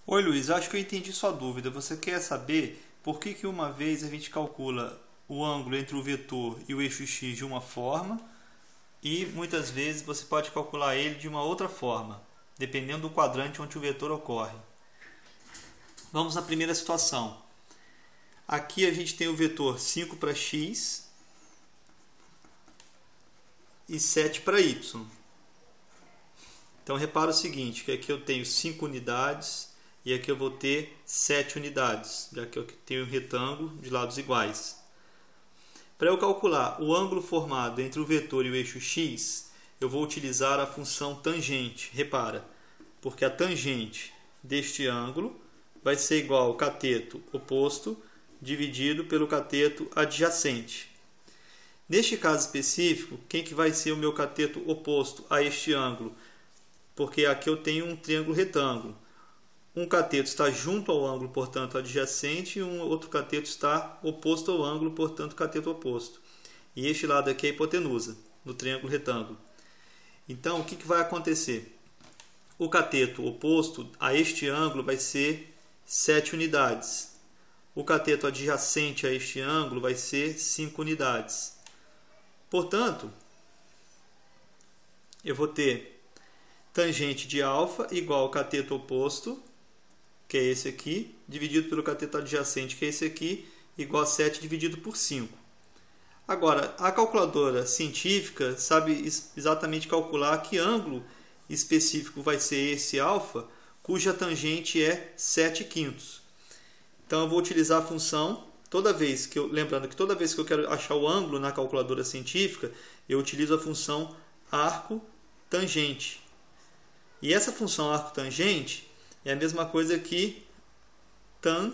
Oi Luiz, acho que eu entendi sua dúvida. Você quer saber por que uma vez a gente calcula o ângulo entre o vetor e o eixo x de uma forma e muitas vezes você pode calcular ele de uma outra forma, dependendo do quadrante onde o vetor ocorre. Vamos na primeira situação. Aqui a gente tem o vetor 5 para x e 7 para y. Então repara o seguinte, que aqui eu tenho 5 unidades e aqui eu vou ter 7 unidades, já que eu tenho um retângulo de lados iguais. Para eu calcular o ângulo formado entre o vetor e o eixo x, eu vou utilizar a função tangente. Repara, porque a tangente deste ângulo vai ser igual ao cateto oposto dividido pelo cateto adjacente. Neste caso específico, quem que vai ser o meu cateto oposto a este ângulo? Porque aqui eu tenho um triângulo retângulo. Um cateto está junto ao ângulo, portanto, adjacente, e um outro cateto está oposto ao ângulo, portanto, cateto oposto. E este lado aqui é a hipotenusa, no triângulo retângulo. Então, o que vai acontecer? O cateto oposto a este ângulo vai ser 7 unidades. O cateto adjacente a este ângulo vai ser 5 unidades. Portanto, eu vou ter tangente de α igual ao cateto oposto, que é esse aqui, dividido pelo cateto adjacente, que é esse aqui, igual a 7 dividido por 5. Agora, a calculadora científica sabe exatamente calcular que ângulo específico vai ser esse α, cuja tangente é 7/5. Então, eu vou utilizar a função, lembrando que toda vez que eu quero achar o ângulo na calculadora científica, eu utilizo a função arco tangente. E essa função arco tangente é a mesma coisa que tan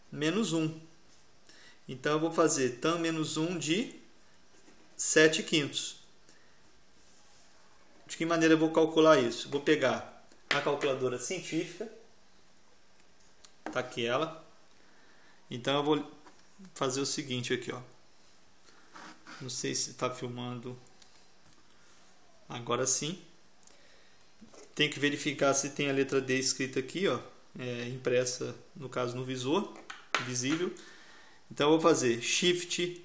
menos 1. Então, eu vou fazer tan menos 1 de 7/5. De que maneira eu vou calcular isso? Vou pegar a calculadora científica. Está aqui ela. Então, eu vou fazer o seguinte aqui, ó. Não sei se está filmando. Agora sim. Tem que verificar se tem a letra D escrita aqui, ó, impressa, no caso, no visor, visível. Então, eu vou fazer Shift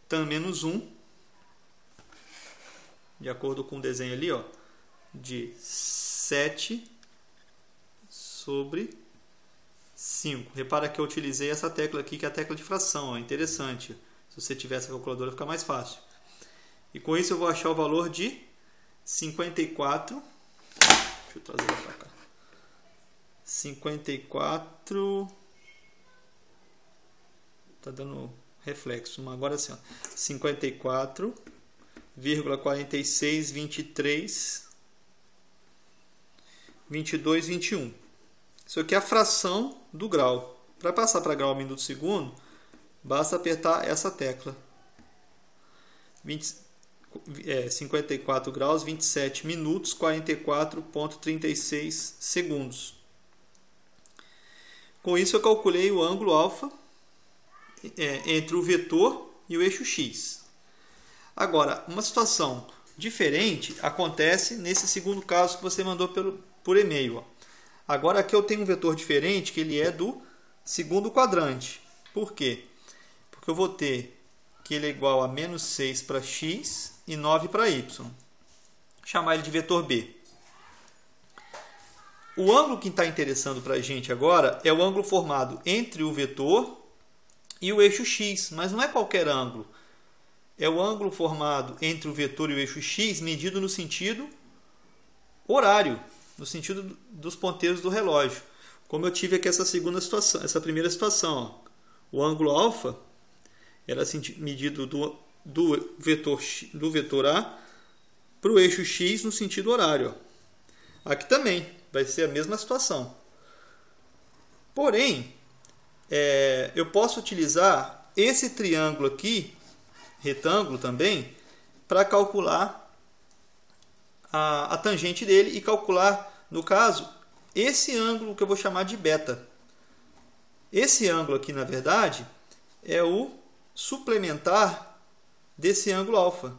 tan menos 1, de acordo com o desenho ali, ó, de 7 sobre 5. Repara que eu utilizei essa tecla aqui, que é a tecla de fração, ó, interessante. Se você tiver essa calculadora, fica mais fácil. E com isso eu vou achar o valor de 54. Deixa eu trazer ela para cá. 54. Tá dando reflexo, mas agora sim, ó. 54,4623 22 21. Isso aqui é a fração do grau. Para passar para grau minuto segundo, basta apertar essa tecla. 54 graus, 27 minutos, 44,36 segundos. Com isso eu calculei o ângulo α entre o vetor e o eixo x. Agora, uma situação diferente acontece nesse segundo caso que você mandou por e-mail. Agora aqui eu tenho um vetor diferente, que ele é do segundo quadrante. Por quê? Porque eu vou ter que ele é igual a menos 6 para x e 9 para y. Vou chamar ele de vetor B. O ângulo que está interessando para a gente agora é o ângulo formado entre o vetor e o eixo x, mas não é qualquer ângulo. É o ângulo formado entre o vetor e o eixo x medido no sentido horário, no sentido dos ponteiros do relógio. Como eu tive aqui essa primeira situação, ó. O ângulo α era medido do vetor A para o eixo x no sentido horário. Aqui também vai ser a mesma situação. Porém, eu posso utilizar esse triângulo aqui, retângulo também, para calcular a tangente dele e calcular, no caso, esse ângulo que eu vou chamar de beta. Esse ângulo aqui, na verdade, é o suplementar desse ângulo α.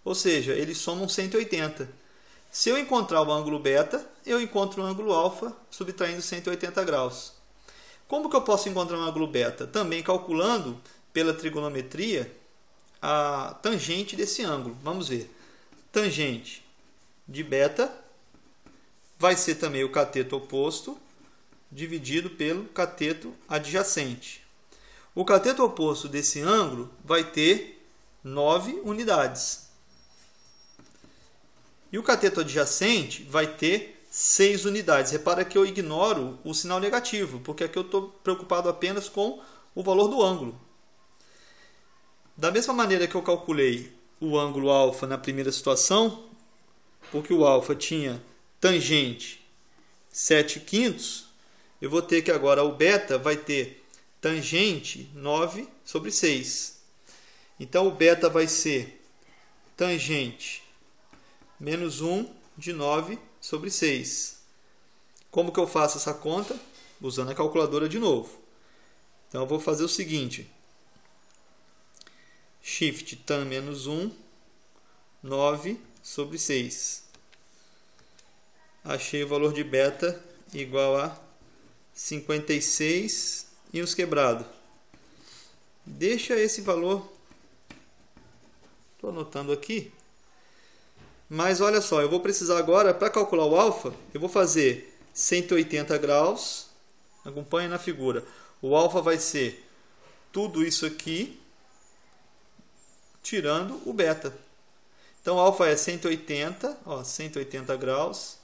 Ou seja, eles somam 180. Se eu encontrar o ângulo beta, eu encontro o ângulo alfa subtraindo 180 graus. Como que eu posso encontrar um ângulo beta? Também calculando pela trigonometria a tangente desse ângulo. Vamos ver. Tangente de beta vai ser também o cateto oposto dividido pelo cateto adjacente. O cateto oposto desse ângulo vai ter 9 unidades. E o cateto adjacente vai ter 6 unidades. Repara que eu ignoro o sinal negativo, porque aqui eu estou preocupado apenas com o valor do ângulo. Da mesma maneira que eu calculei o ângulo alfa na primeira situação, porque o alfa tinha tangente 7/5, eu vou ter que agora o beta vai ter tangente 9 sobre 6. Então o beta vai ser tangente menos 1 de 9 sobre 6. Como que eu faço essa conta? Usando a calculadora de novo. Então eu vou fazer o seguinte. Shift tan menos 1, 9 sobre 6. Achei o valor de beta igual a 56 e uns quebrados. Deixa esse valor. Estou anotando aqui. Mas olha só, eu vou precisar agora, para calcular o alfa, eu vou fazer 180 graus. Acompanhe na figura. O alfa vai ser tudo isso aqui, tirando o beta. Então, alfa é 180, 180 graus,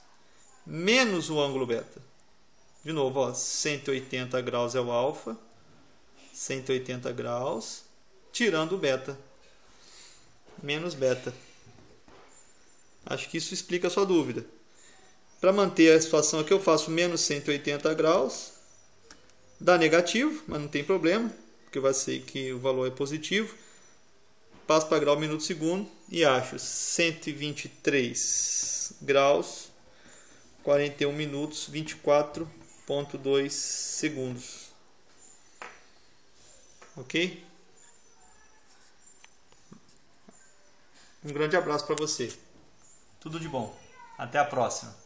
menos o ângulo beta. De novo, 180 graus é o alfa, 180 graus, tirando o beta, menos beta. Acho que isso explica a sua dúvida. Para manter a situação aqui, eu faço menos 180 graus, dá negativo, mas não tem problema, porque vai ser que o valor é positivo. Passo para grau minuto segundo e acho 123 graus, 41 minutos, 24,2 segundos. Ok? Um grande abraço para você. Tudo de bom. Até a próxima.